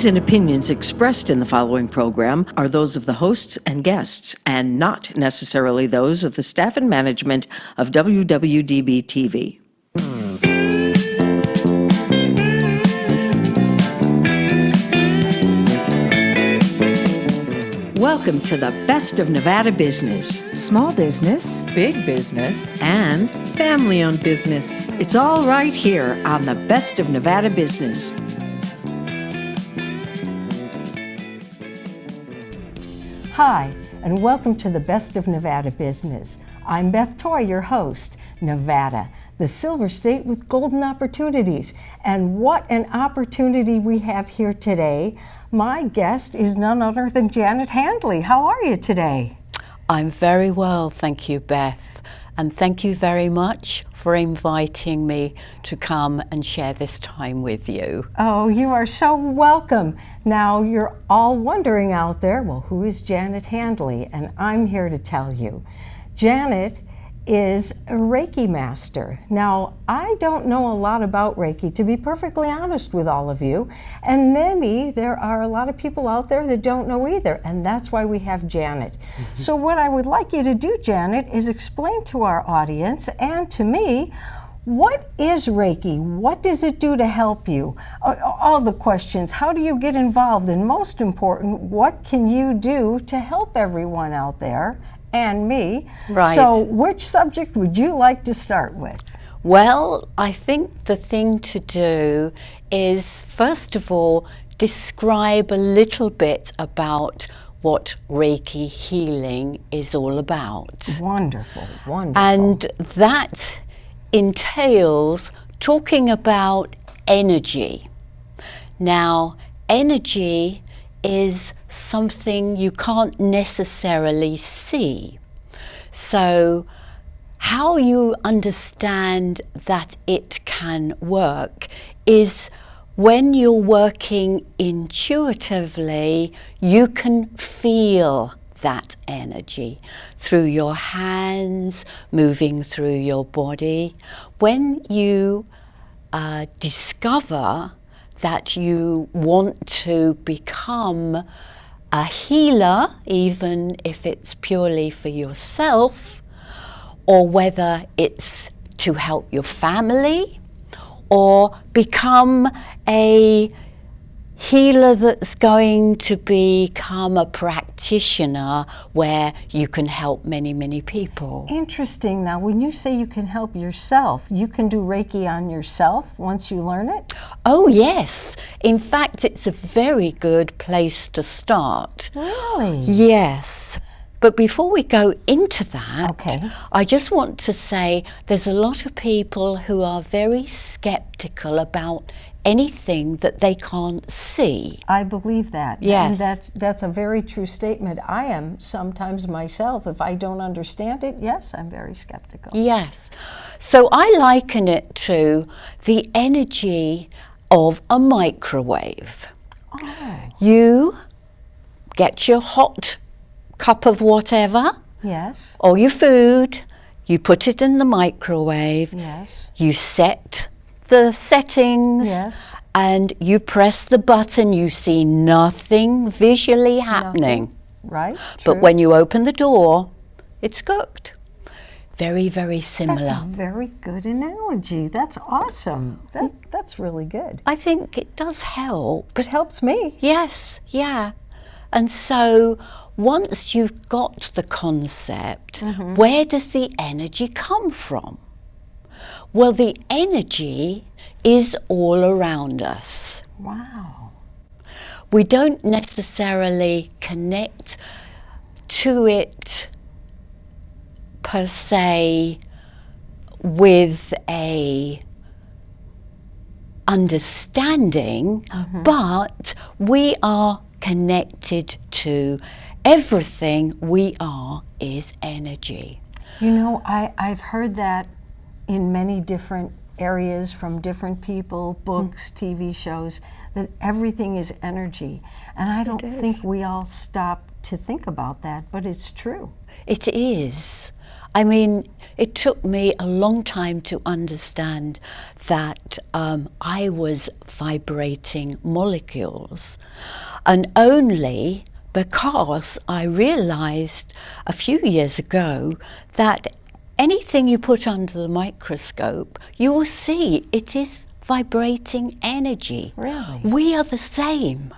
views and opinions expressed in the following program are those of the hosts and guests, and not necessarily those of the staff and management of WWDB-TV. Welcome to the best of Nevada business. Small business, big business, And family-owned business. it's all right here on the best of Nevada business. Hi, and welcome to the Best of Nevada Business. I'm Beth Toy, your host. Nevada, the silver state with golden opportunities. And what an opportunity we have here today. My guest is none other than Janet Handley. How are you today? I'm very well, thank you, Beth. And thank you very much for inviting me to come and share this time with you. Oh, you are so welcome. Now, you're all wondering out there, well, who is Janet Handley? And I'm here to tell you. Janet is a Reiki master. Now, I don't know a lot about Reiki, to be perfectly honest with all of you, and maybe there are a lot of people out there that don't know either, and that's why we have Janet. So what I would like you to do, Janet, is explain to our audience and to me, what is Reiki? What does it do to help you? All the questions, how do you get involved? And most important, what can you do to help everyone out there and me? Right. So which subject would you like to start with? Well, I think the thing to do is, first of all, describe a little bit about what Reiki healing is all about. Wonderful, wonderful. And that entails talking about energy. Now, energy is something you can't necessarily see. So how you understand that it can work is when you're working intuitively, you can feel that energy through your hands, moving through your body. When you discover that you want to become a healer, even if it's purely for yourself, or whether it's to help your family, or become a healer that's going to become a practitioner where you can help many, many people. Interesting. Now, when you say you can help yourself, you can do Reiki on yourself once you learn it? Oh, yes. In fact, it's a very good place to start. Really? Yes. But before we go into that, Okay. I just want to say there's a lot of people who are very skeptical about anything that they can't see. I believe that. Yes. And that's a very true statement. I am sometimes myself. If I don't understand it, yes, I'm very skeptical. Yes. So I liken it to the energy of a microwave. Oh, You get your hot cup of whatever, yes, or your food, you put it in the microwave, yes, you set the settings, yes. and you press the button, you see nothing visually happening. Nothing. Right? But True. when you open the door, it's cooked. Very, very similar. That's a very good analogy. That's awesome. That's really good. I think it does help. It helps me. Yes, yeah. And so once you've got the concept, where does the energy come from? Well, the energy is all around us. Wow. We don't necessarily connect to it per se with a understanding, but we are connected to everything. We are is energy. You know, I've heard that in many different areas from different people, books, TV shows, that everything is energy. And I don't think we all stop to think about that, but it's true. It is. I mean, it took me a long time to understand that I was vibrating molecules, and only because I realized a few years ago that anything you put under the microscope, you will see it is vibrating energy. Really? We are the same.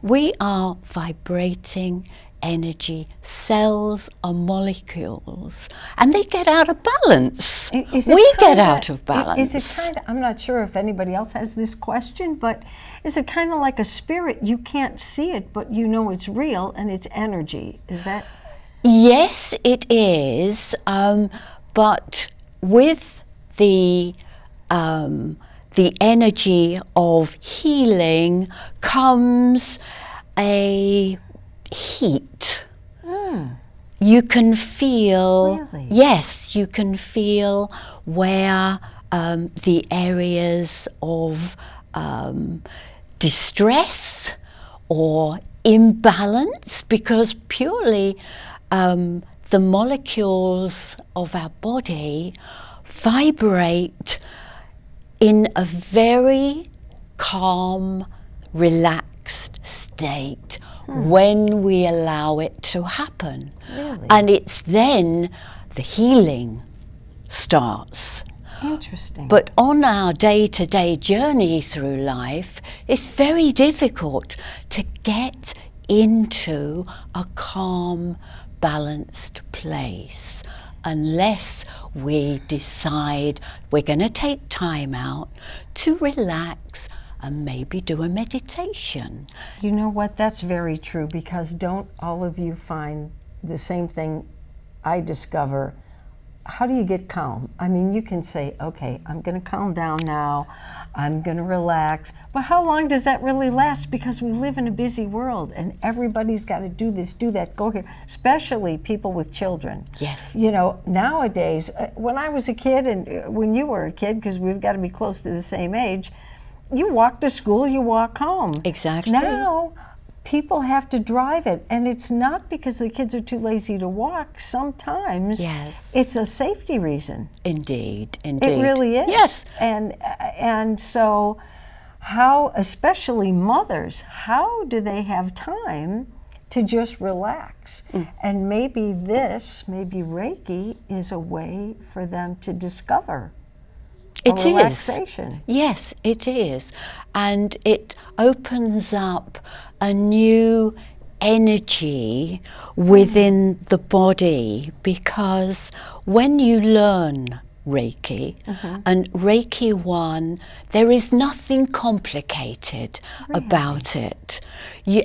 We are vibrating energy. Cells are molecules, and they get out of balance. We get out of balance. Is it kind of, I'm not sure if anybody else has this question, but is it kind of like a spirit? You can't see it, but you know it's real and it's energy. Is that? Yes, it is, but with the energy of healing comes a heat. You can feel, Really? yes, you can feel where the areas of distress or imbalance, because purely the molecules of our body vibrate in a very calm, relaxed state when we allow it to happen. Really? And it's then the healing starts. Interesting. But on our day-to-day journey through life, it's very difficult to get into a calm, balanced place unless we decide we're going to take time out to relax and maybe do a meditation. You know what? That's very true, because don't all of you find the same thing I discover? How do you get calm? I mean, you can say, okay, I'm going to calm down now. I'm going to relax. But how long does that really last? Because we live in a busy world and everybody's got to do this, do that, go here, especially people with children. Yes. You know, nowadays, when I was a kid and when you were a kid, because we've got to be close to the same age, you walk to school, you walk home. Exactly. Now, people have to drive it, and it's not because the kids are too lazy to walk. Sometimes Yes. it's a safety reason. Indeed, indeed. It really is. Yes. And so how, especially mothers, how do they have time to just relax? And maybe Reiki is a way for them to discover It is. relaxation. Yes, it is. And it opens up a new energy within the body, because when you learn Reiki, and Reiki 1, there is nothing complicated about it.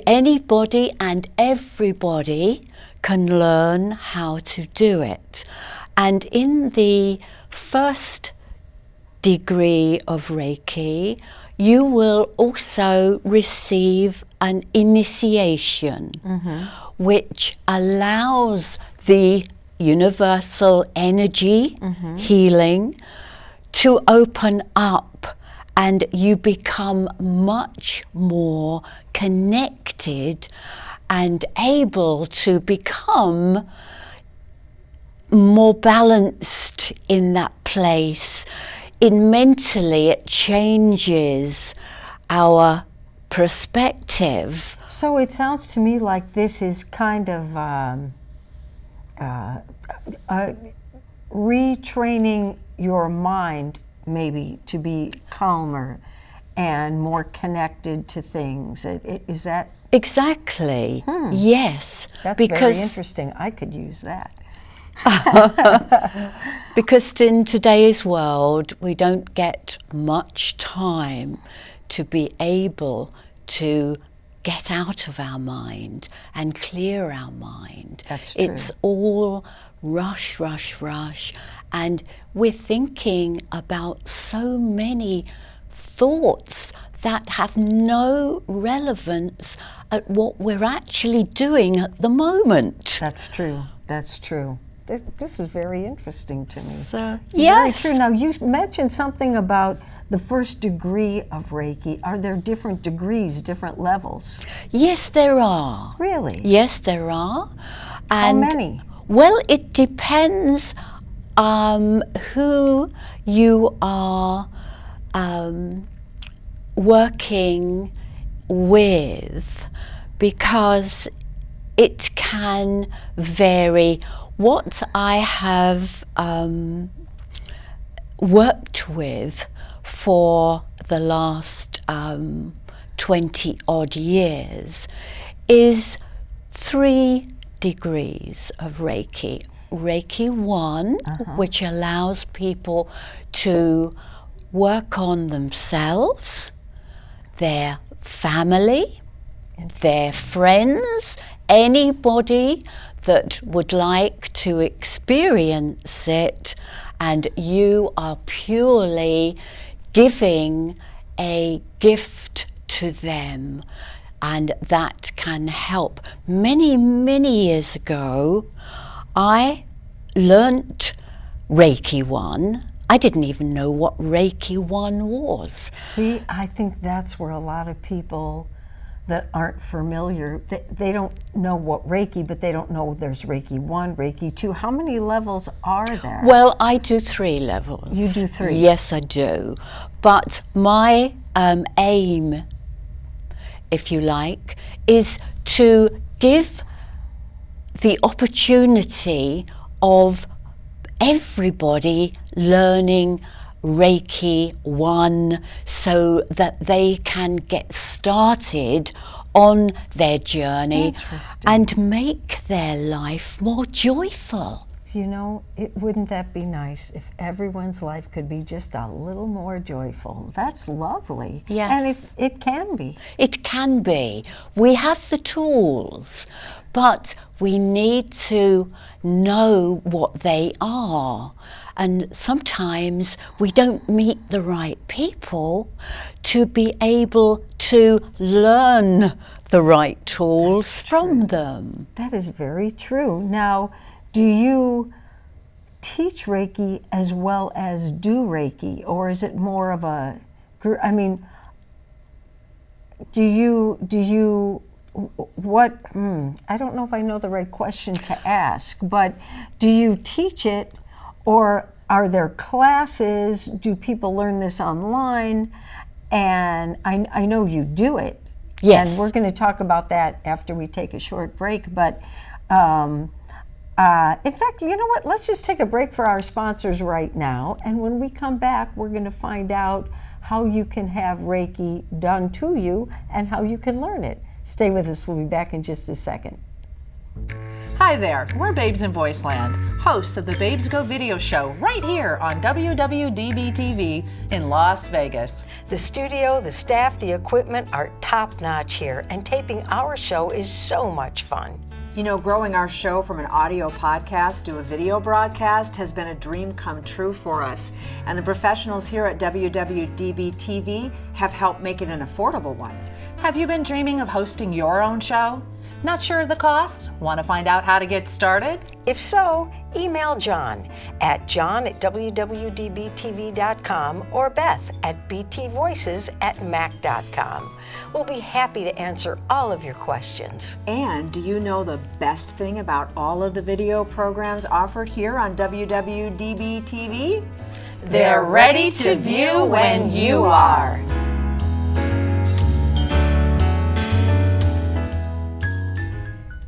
Anybody and everybody can learn how to do it. And in the first degree of Reiki, you will also receive an initiation, which allows the universal energy healing to open up, and you become much more connected and able to become more balanced in that place. Mentally, it changes our perspective. So it sounds to me like this is kind of retraining your mind maybe to be calmer and more connected to things. Is that? Exactly. Yes. That's because very interesting. I could use that. Because in today's world, we don't get much time to be able to get out of our mind and clear our mind. That's true. It's all rush, rush, rush. And we're thinking about so many thoughts that have no relevance at what we're actually doing at the moment. That's true. That's true. This is very interesting to me. So, It's very yes. true. Now, you mentioned something about the first degree of Reiki. Are there different degrees, different levels? Yes, there are. Really? Yes, there are. How And many? Well, it depends who you are working with, because it can vary. What I have worked with for the last 20 odd years is 3 degrees of Reiki. Reiki 1, which allows people to work on themselves, their family, their friends, anybody that would like to experience it, and you are purely giving a gift to them, and that can help. Many, many years ago, I learnt Reiki 1. I didn't even know what Reiki 1 was. See, I think that's where a lot of people that aren't familiar, they don't know what Reiki, but they don't know there's Reiki 1, Reiki 2. How many levels are there? Well, I do 3 levels. You do 3? Yes, I do. But my aim, if you like, is to give the opportunity of everybody learning Reiki 1 so that they can get started on their journey and make their life more joyful. You know, wouldn't that be nice if everyone's life could be just a little more joyful? That's lovely. Yes. And it can be. It can be. We have the tools, but we need to know what they are. And sometimes we don't meet the right people to be able to learn the right tools from them. That is very true. Now, do you teach Reiki as well as do Reiki, or is it more of a, I mean, I don't know if I know the right question to ask, but do you teach it, or are there classes? Do people learn this online? And I know you do it. Yes. And we're going to talk about that after we take a short break, but in fact, you know what? Let's just take a break for our sponsors right now. And when we come back, we're going to find out how you can have Reiki done to you and how you can learn it. Stay with us. We'll be back in just a second. Hi there, we're Babes in Voiceland, hosts of the Babes Go video show right here on WWDBTV in Las Vegas. The studio, the staff, the equipment are top-notch here, and taping our show is so much fun. You know, growing our show from an audio podcast to a video broadcast has been a dream come true for us. And the professionals here at WWDBTV have helped make it an affordable one. Have you been dreaming of hosting your own show? Not sure of the costs? Want to find out how to get started? If so, email John at WWDBTV.com or Beth at btvoices@mac.com. We'll be happy to answer all of your questions. And do you know the best thing about all of the video programs offered here on WWDBTV? They're ready to view when you are.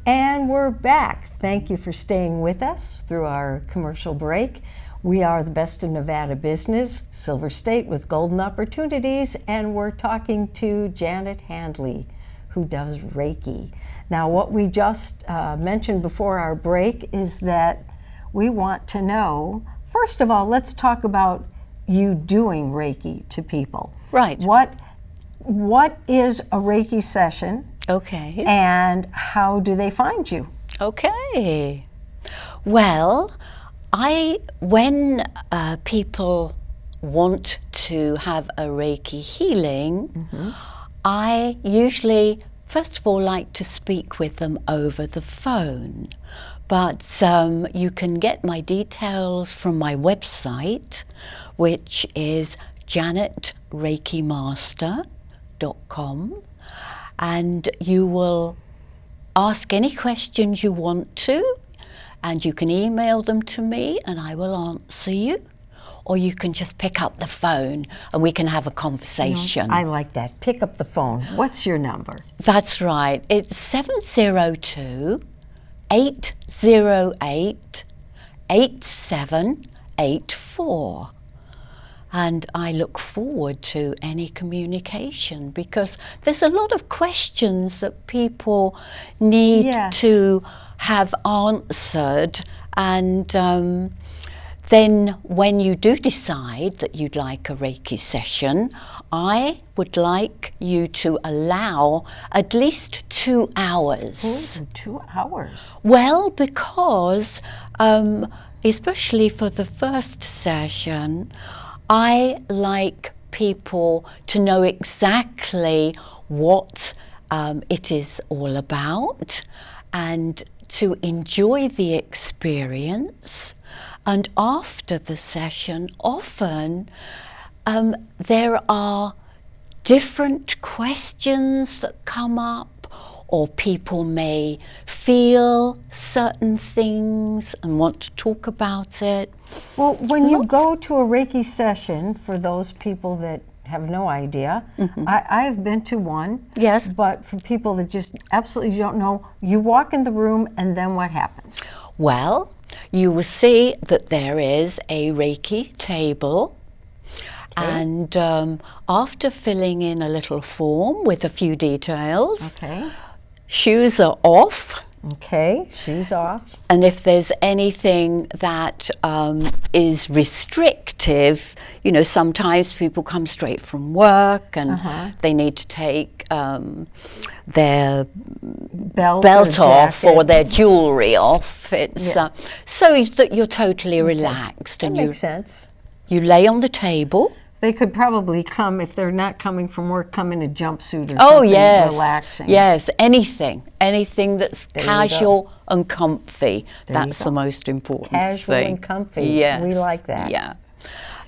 And we're back. Thank you for staying with us through our commercial break. We are the best of Nevada business, Silver State with golden opportunities, and we're talking to Janet Handley, who does Reiki. Now, what we just mentioned before our break is that we want to know, first of all, let's talk about you doing Reiki to people. Right. What is a Reiki session? Okay. And how do they find you? Okay. Well, when people want to have a Reiki healing, I usually, first of all, like to speak with them over the phone. But you can get my details from my website, which is janetreikimaster.com. And you will ask any questions you want to, and you can email them to me and I will answer you, or you can just pick up the phone and we can have a conversation. I like that. Pick up the phone. What's your number? That's right. It's 702-808-8784. And I look forward to any communication, because there's a lot of questions that people need Yes. to have answered. And then when you do decide that you'd like a Reiki session, I would like you to allow at least 2 hours. Ooh, 2 hours. Well, because especially for the first session, I like people to know exactly what it is all about and to enjoy the experience. And after the session, often there are different questions that come up, or people may feel certain things and want to talk about it. Well, when you go to a Reiki session, for those people that have no idea, I've been to one. Yes. But for people that just absolutely don't know, you walk in the room and then what happens? Well, you will see that there is a Reiki table. And after filling in a little form with a few details, Okay. shoes are off. Okay, shoes off. And if there's anything that is restrictive, you know, sometimes people come straight from work and they need to take their belt off or their jewelry off. It's so that you're totally relaxed. That And makes sense. you lay on the table. They could probably come, if they're not coming from work, come in a jumpsuit or Oh, something yes. relaxing. Yes, anything that's you casual and comfy. There you That's go. the most important Casual thing. and comfy. Yes. We like that. Yeah.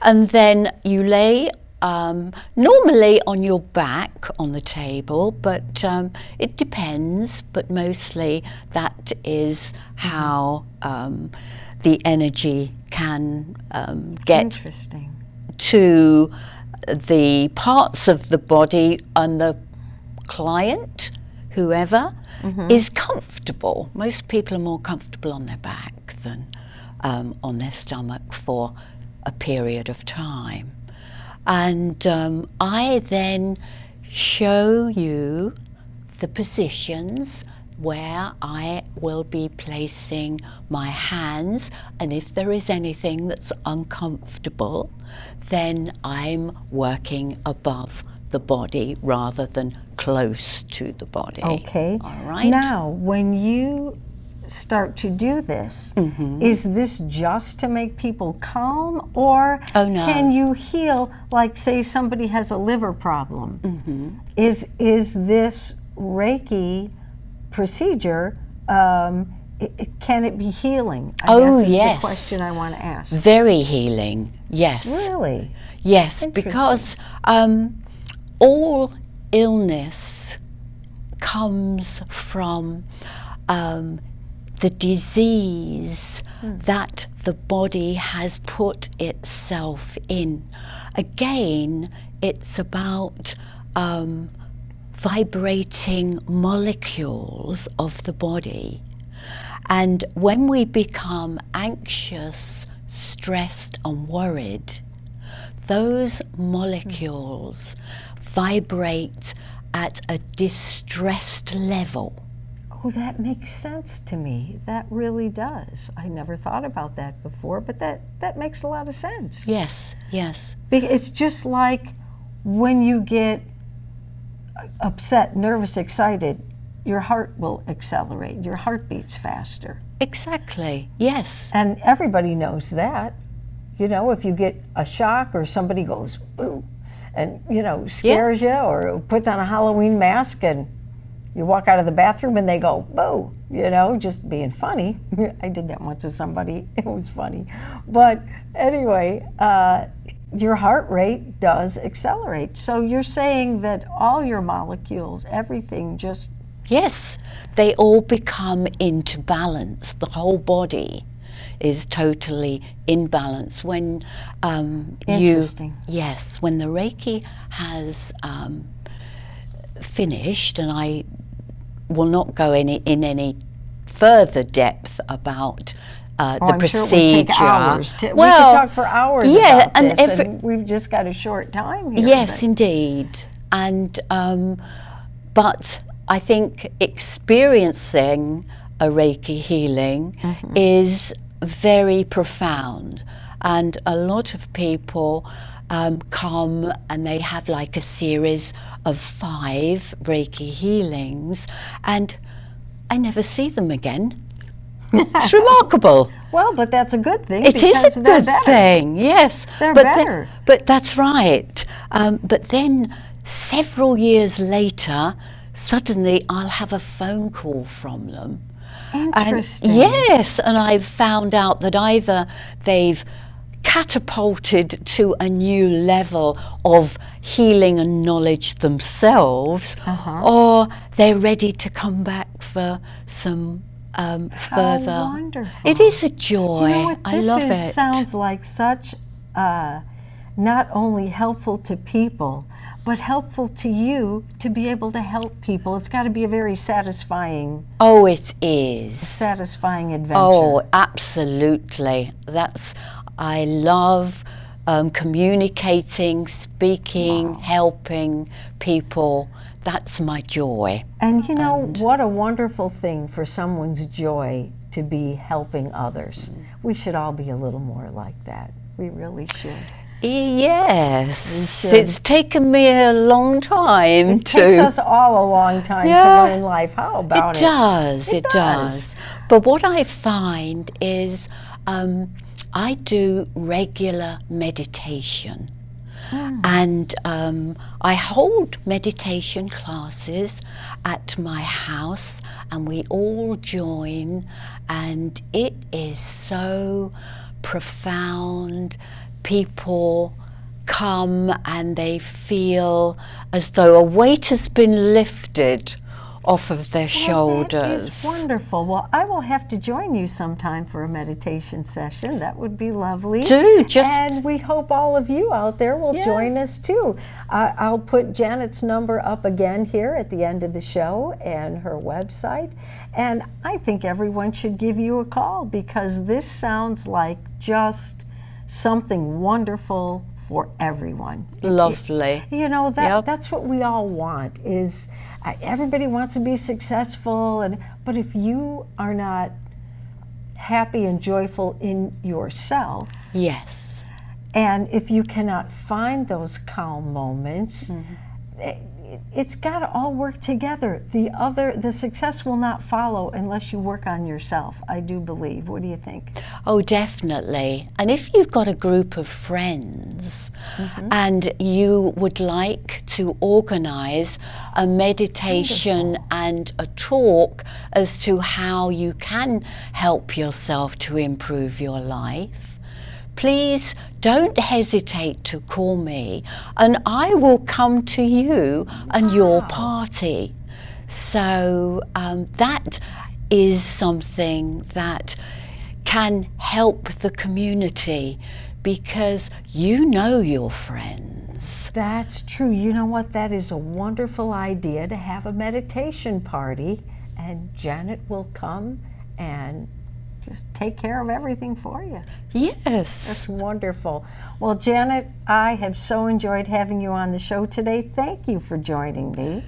And then you lay normally on your back on the table, but it depends, but mostly that is how the energy can get Interesting. to the parts of the body and the client, whoever, is comfortable. Most people are more comfortable on their back than on their stomach for a period of time. And I then show you the positions where I will be placing my hands, and if there is anything that's uncomfortable, then I'm working above the body rather than close to the body. Okay. All right. Now, when you start to do this, is this just to make people calm, or Oh, no. can you heal, like say somebody has a liver problem? Is this Reiki procedure, can it be healing? I guess is yes. the question I want to ask. Very healing, yes. Really? Yes, because all illness comes from the disease that the body has put itself in. Again, it's about vibrating molecules of the body. And when we become anxious, stressed and worried, those molecules vibrate at a distressed level. Oh, that makes sense to me. That really does. I never thought about that before, but that makes a lot of sense. Yes, yes. It's just like when you get upset, nervous, excited, your heart will accelerate. Your heart beats faster. Exactly, yes. And everybody knows that. You know, if you get a shock or somebody goes, boo, and, you know, scares you, or puts on a Halloween mask and you walk out of the bathroom and they go, boo, you know, just being funny. I did that once to somebody. It was funny. But anyway, your heart rate does accelerate. So you're saying that all your molecules, everything just Yes, they all become into balance. The whole body is totally in balance when Interesting. Yes, when the Reiki has finished, and I will not go in any further depth about the I'm procedure. sure it would take hours. We could talk for hours yeah, about this, and and we've just got a short time here. yes, but- indeed. And but I think experiencing a Reiki healing is very profound, and a lot of people come and they have like a series of 5 Reiki healings, and I never see them again. It's remarkable. Well, but that's a good thing. It is because a they're good better. thing, yes. They're but better. But that's right. But then several years later, suddenly I'll have a phone call from them. Interesting. And, yes, and I've found out that either they've catapulted to a new level of healing and knowledge themselves, or they're ready to come back for some further. wonderful. It is a joy. You know what? I This love it. sounds like such not only helpful to people, but helpful to you to be able to help people. It's got to be a very satisfying Oh, it is. adventure. Oh, absolutely. I love communicating, speaking, helping people. That's my joy. And you know, what a wonderful thing for someone's joy to be helping others. We should all be a little more like that. We really should. Yes, should. it's taken me a long time It to. takes us all a long time to Yeah. learn life. How about it? It does. But what I find is I do regular meditation. And I hold meditation classes at my house, and we all join, and it is so profound. People come and they feel as though a weight has been lifted off of their shoulders. That is wonderful. Well, I will have to join you sometime for a meditation session. That would be lovely. And we hope all of you out there will join us too. I'll put Janet's number up again here at the end of the show and her website. And I think everyone should give you a call, because this sounds like just something wonderful for everyone. Lovely. You know, that's what we all want, is everybody wants to be successful, but if you are not happy and joyful in yourself, Yes. and if you cannot find those calm moments, it's got to all work together. The success will not follow unless you work on yourself, I do believe. What do you think? Oh, definitely. And if you've got a group of friends and you would like to organize a meditation and a talk as to how you can help yourself to improve your life, please don't hesitate to call me, and I will come to you and your party. So that is something that can help the community, because you know your friends. That's true. You know what? That is a wonderful idea, to have a meditation party, and Janet will come and just take care of everything for you. Yes. That's wonderful. Well, Janet, I have so enjoyed having you on the show today. Thank you for joining me.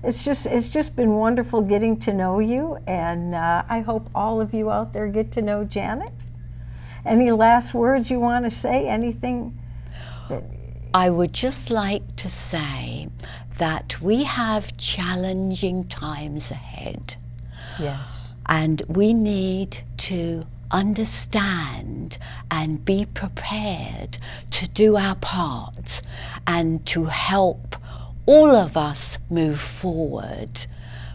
It's just been wonderful getting to know you, and I hope all of you out there get to know Janet. Any last words you want to say? Anything that... I would just like to say that we have challenging times ahead. Yes. And we need to understand and be prepared to do our part and to help all of us move forward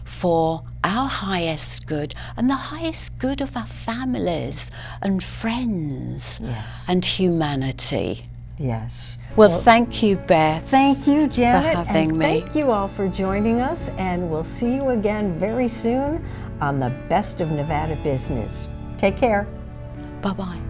for our highest good and the highest good of our families and friends and humanity. Yes. Well, thank you, Beth. Thank you, Janet. having and me. Thank you all for joining us, and we'll see you again very soon on the Best of Nevada Business. Take care. Bye-bye.